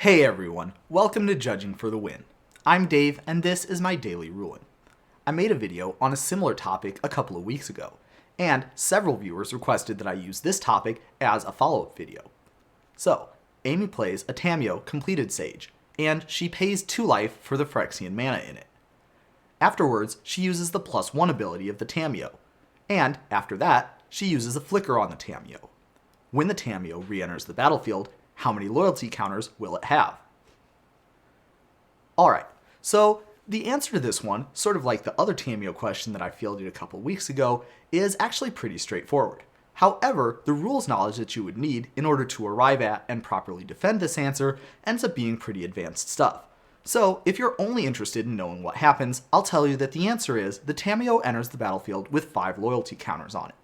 Hey everyone, welcome to Judging for the Win. I'm Dave and this is my daily ruin. I made a video on a similar topic a couple of weeks ago, and several viewers requested that I use this topic as a follow-up video. So, Amy plays a Tamiyo Compleated Sage, and she pays 2 life for the Phyrexian mana in it. Afterwards, she uses the +1 ability of the Tamiyo, and after that, she uses a flicker on the Tamiyo. When the Tamiyo re-enters the battlefield, how many loyalty counters will it have? Alright, so the answer to this one, sort of like the other Tamiyo question that I fielded a couple weeks ago, is actually pretty straightforward. However, the rules knowledge that you would need in order to arrive at and properly defend this answer ends up being pretty advanced stuff. So if you're only interested in knowing what happens, I'll tell you that the answer is the Tamiyo enters the battlefield with 5 loyalty counters on it.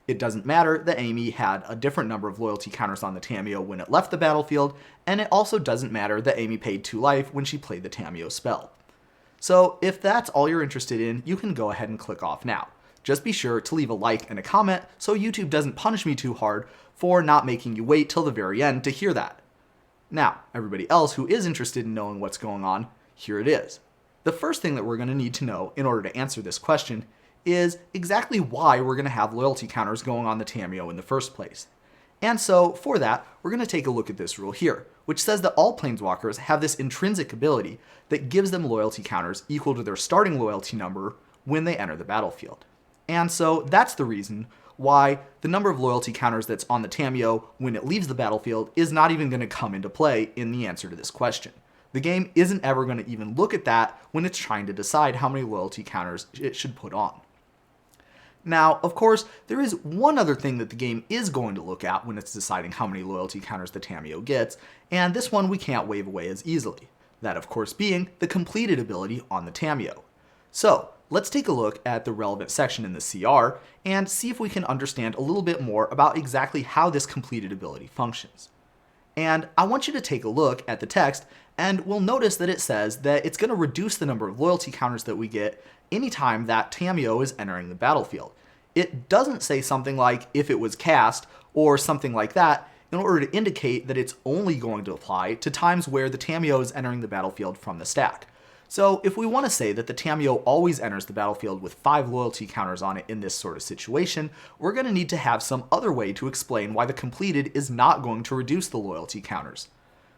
It doesn't matter that Amy had a different number of loyalty counters on the Tamiyo when it left the battlefield, and it also doesn't matter that Amy paid 2 life when she played the Tamiyo spell. So if that's all you're interested in, you can go ahead and click off now. Just be sure to leave a like and a comment so YouTube doesn't punish me too hard for not making you wait till the very end to hear that. Now, everybody else who is interested in knowing what's going on, here it is. The first thing that we're going to need to know in order to answer this question is exactly why we're going to have loyalty counters going on the Tamiyo in the first place. And so, for that, we're going to take a look at this rule here, which says that all planeswalkers have this intrinsic ability that gives them loyalty counters equal to their starting loyalty number when they enter the battlefield. And so, that's the reason why the number of loyalty counters that's on the Tamiyo when it leaves the battlefield is not even going to come into play in the answer to this question. The game isn't ever going to even look at that when it's trying to decide how many loyalty counters it should put on. Now, of course, there is one other thing that the game is going to look at when it's deciding how many loyalty counters the Tamiyo gets, and this one we can't wave away as easily. That, of course, being the completed ability on the Tamiyo. So, let's take a look at the relevant section in the CR and see if we can understand a little bit more about exactly how this completed ability functions. And I want you to take a look at the text, and we'll notice that it says that it's going to reduce the number of loyalty counters that we get anytime that Tamiyo is entering the battlefield. It doesn't say something like if it was cast or something like that in order to indicate that it's only going to apply to times where the Tamiyo is entering the battlefield from the stack. So if we want to say that the Tamiyo always enters the battlefield with 5 loyalty counters on it in this sort of situation, we're going to need to have some other way to explain why the completed is not going to reduce the loyalty counters.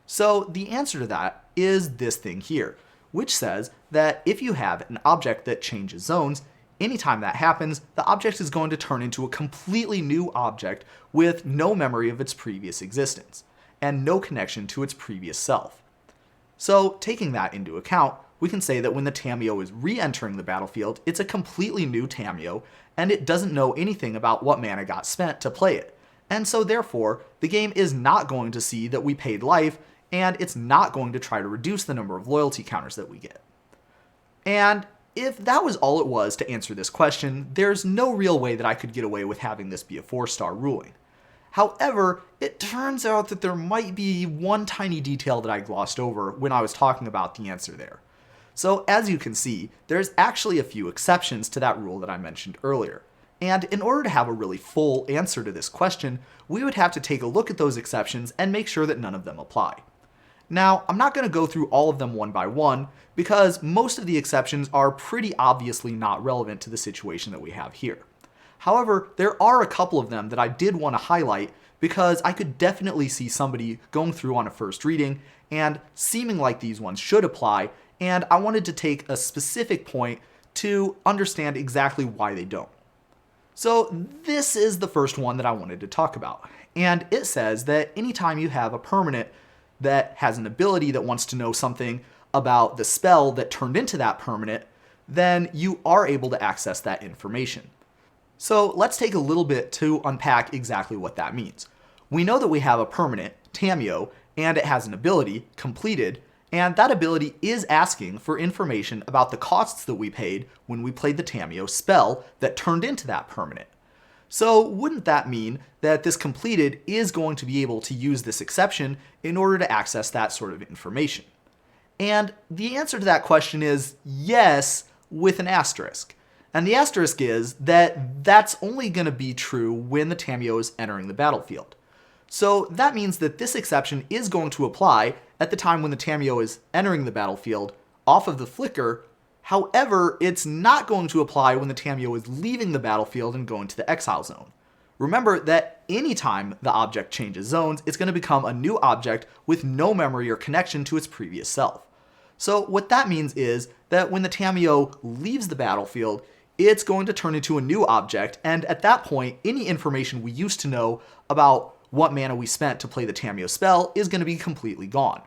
So the answer to that is this thing here, which says that if you have an object that changes zones, anytime that happens, the object is going to turn into a completely new object with no memory of its previous existence, and no connection to its previous self. So taking that into account, we can say that when the Tamiyo is re-entering the battlefield, it's a completely new Tamiyo, and it doesn't know anything about what mana got spent to play it. And so therefore, the game is not going to see that we paid life, and it's not going to try to reduce the number of loyalty counters that we get. And if that was all it was to answer this question, there's no real way that I could get away with having this be a 4-star ruling. However, it turns out that there might be one tiny detail that I glossed over when I was talking about the answer there. So as you can see, there's actually a few exceptions to that rule that I mentioned earlier. And in order to have a really full answer to this question, we would have to take a look at those exceptions and make sure that none of them apply. Now, I'm not going to go through all of them one by one, because most of the exceptions are pretty obviously not relevant to the situation that we have here. However, there are a couple of them that I did want to highlight because I could definitely see somebody going through on a first reading and seeming like these ones should apply, and I wanted to take a specific point to understand exactly why they don't. So this is the first one that I wanted to talk about, and it says that anytime you have a permanent that has an ability that wants to know something about the spell that turned into that permanent, then you are able to access that information. So let's take a little bit to unpack exactly what that means. We know that we have a permanent, Tamiyo, and it has an ability, Compleated, and that ability is asking for information about the costs that we paid when we played the Tamiyo spell that turned into that permanent. So wouldn't that mean that this Compleated is going to be able to use this exception in order to access that sort of information? And the answer to that question is yes, with an asterisk. And the asterisk is that that's only going to be true when the Tamiyo is entering the battlefield. So that means that this exception is going to apply at the time when the Tamiyo is entering the battlefield off of the flicker. However, it's not going to apply when the Tamiyo is leaving the battlefield and going to the exile zone. Remember that anytime the object changes zones, it's going to become a new object with no memory or connection to its previous self. So what that means is that when the Tamiyo leaves the battlefield, it's going to turn into a new object, and at that point, any information we used to know about what mana we spent to play the Tamiyo spell is going to be completely gone.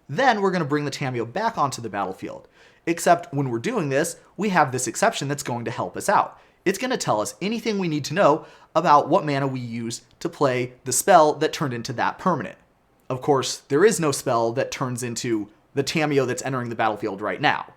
Then we're going to bring the Tamiyo back onto the battlefield. Except when we're doing this, we have this exception that's going to help us out. It's going to tell us anything we need to know about what mana we used to play the spell that turned into that permanent. Of course, there is no spell that turns into the Tamiyo that's entering the battlefield right now.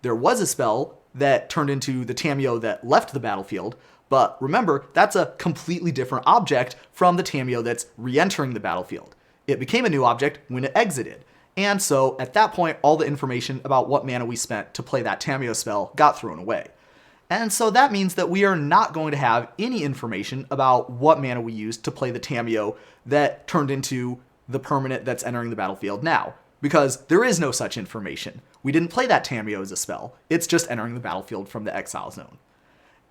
There was a spell that turned into the Tamiyo that left the battlefield, but remember, that's a completely different object from the Tamiyo that's re-entering the battlefield. It became a new object when it exited. And so at that point, all the information about what mana we spent to play that Tamiyo spell got thrown away. And so that means that we are not going to have any information about what mana we used to play the Tamiyo that turned into the permanent that's entering the battlefield now, because there is no such information. We didn't play that Tamiyo as a spell, it's just entering the battlefield from the exile zone.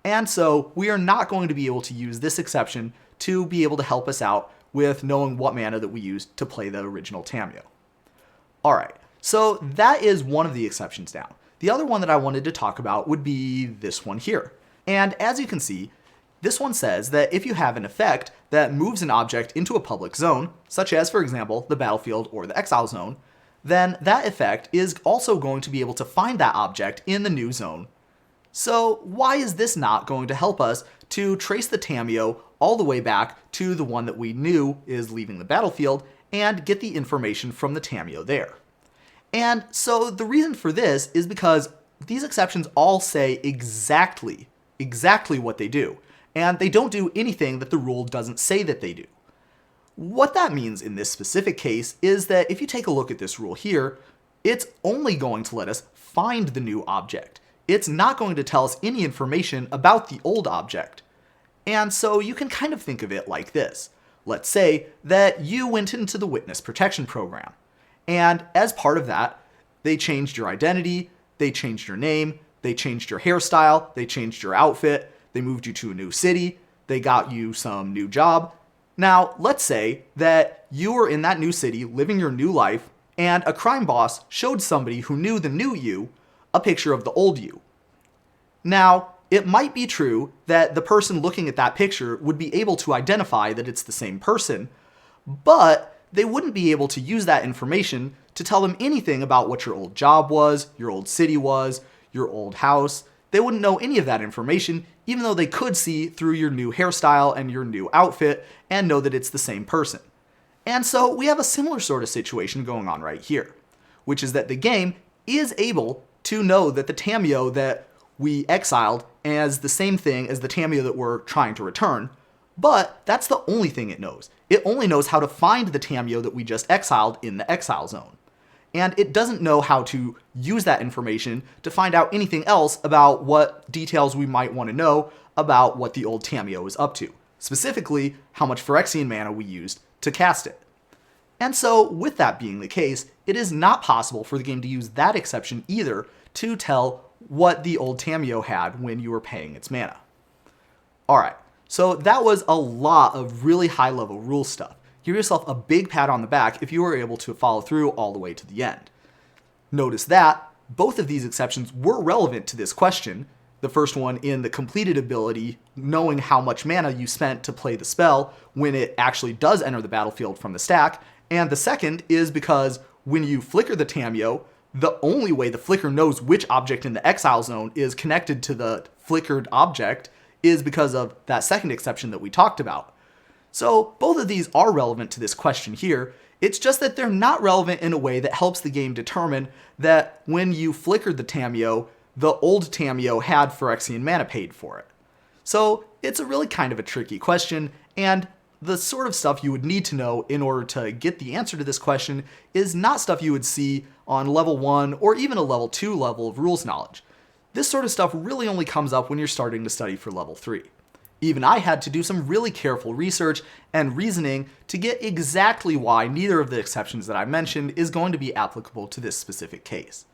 And so we are not going to be able to use this exception to be able to help us out with knowing what mana that we used to play the original Tamiyo. Alright, so that is one of the exceptions down. The other one that I wanted to talk about would be this one here. And as you can see, this one says that if you have an effect that moves an object into a public zone, such as, for example, the battlefield or the exile zone, then that effect is also going to be able to find that object in the new zone. So why is this not going to help us to trace the Tamiyo all the way back to the one that we knew is leaving the battlefield and get the information from the Tamiyo there? And so the reason for this is because these exceptions all say exactly what they do, and they don't do anything that the rule doesn't say that they do. What that means in this specific case is that if you take a look at this rule here, it's only going to let us find the new object. It's not going to tell us any information about the old object. And so you can kind of think of it like this. Let's say that you went into the witness protection program, and as part of that, they changed your identity, they changed your name, they changed your hairstyle, they changed your outfit, they moved you to a new city, they got you some new job. Now, let's say that you were in that new city living your new life, and a crime boss showed somebody who knew the new you a picture of the old you. Now, it might be true that the person looking at that picture would be able to identify that it's the same person, but they wouldn't be able to use that information to tell them anything about what your old job was, your old city was, your old house. They wouldn't know any of that information, even though they could see through your new hairstyle and your new outfit and know that it's the same person. And so we have a similar sort of situation going on right here, which is that the game is able to know that the Tamiyo that we exiled as the same thing as the Tamiyo that we're trying to return, but that's the only thing it knows. It only knows how to find the Tamiyo that we just exiled in the exile zone. And it doesn't know how to use that information to find out anything else about what details we might want to know about what the old Tamiyo is up to. Specifically, how much Phyrexian mana we used to cast it. And so, with that being the case, it is not possible for the game to use that exception either to tell what the old Tamiyo had when you were paying its mana. Alright, so that was a lot of really high-level rule stuff. Give yourself a big pat on the back if you were able to follow through all the way to the end. Notice that both of these exceptions were relevant to this question. The first one in the completed ability, knowing how much mana you spent to play the spell when it actually does enter the battlefield from the stack, and the second is because when you flicker the Tamiyo, the only way the flicker knows which object in the exile zone is connected to the flickered object is because of that second exception that we talked about. So both of these are relevant to this question here. It's just that they're not relevant in a way that helps the game determine that when you flickered the Tamiyo, the old Tamiyo had Phyrexian mana paid for it. So it's a really kind of a tricky question, and the sort of stuff you would need to know in order to get the answer to this question is not stuff you would see on level 1 or even a level 2 level of rules knowledge. This sort of stuff really only comes up when you're starting to study for level 3. Even I had to do some really careful research and reasoning to get exactly why neither of the exceptions that I mentioned is going to be applicable to this specific case.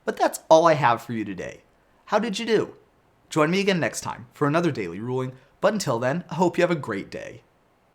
But that's all I have for you today. How did you do? Join me again next time for another daily ruling, but until then, I hope you have a great day.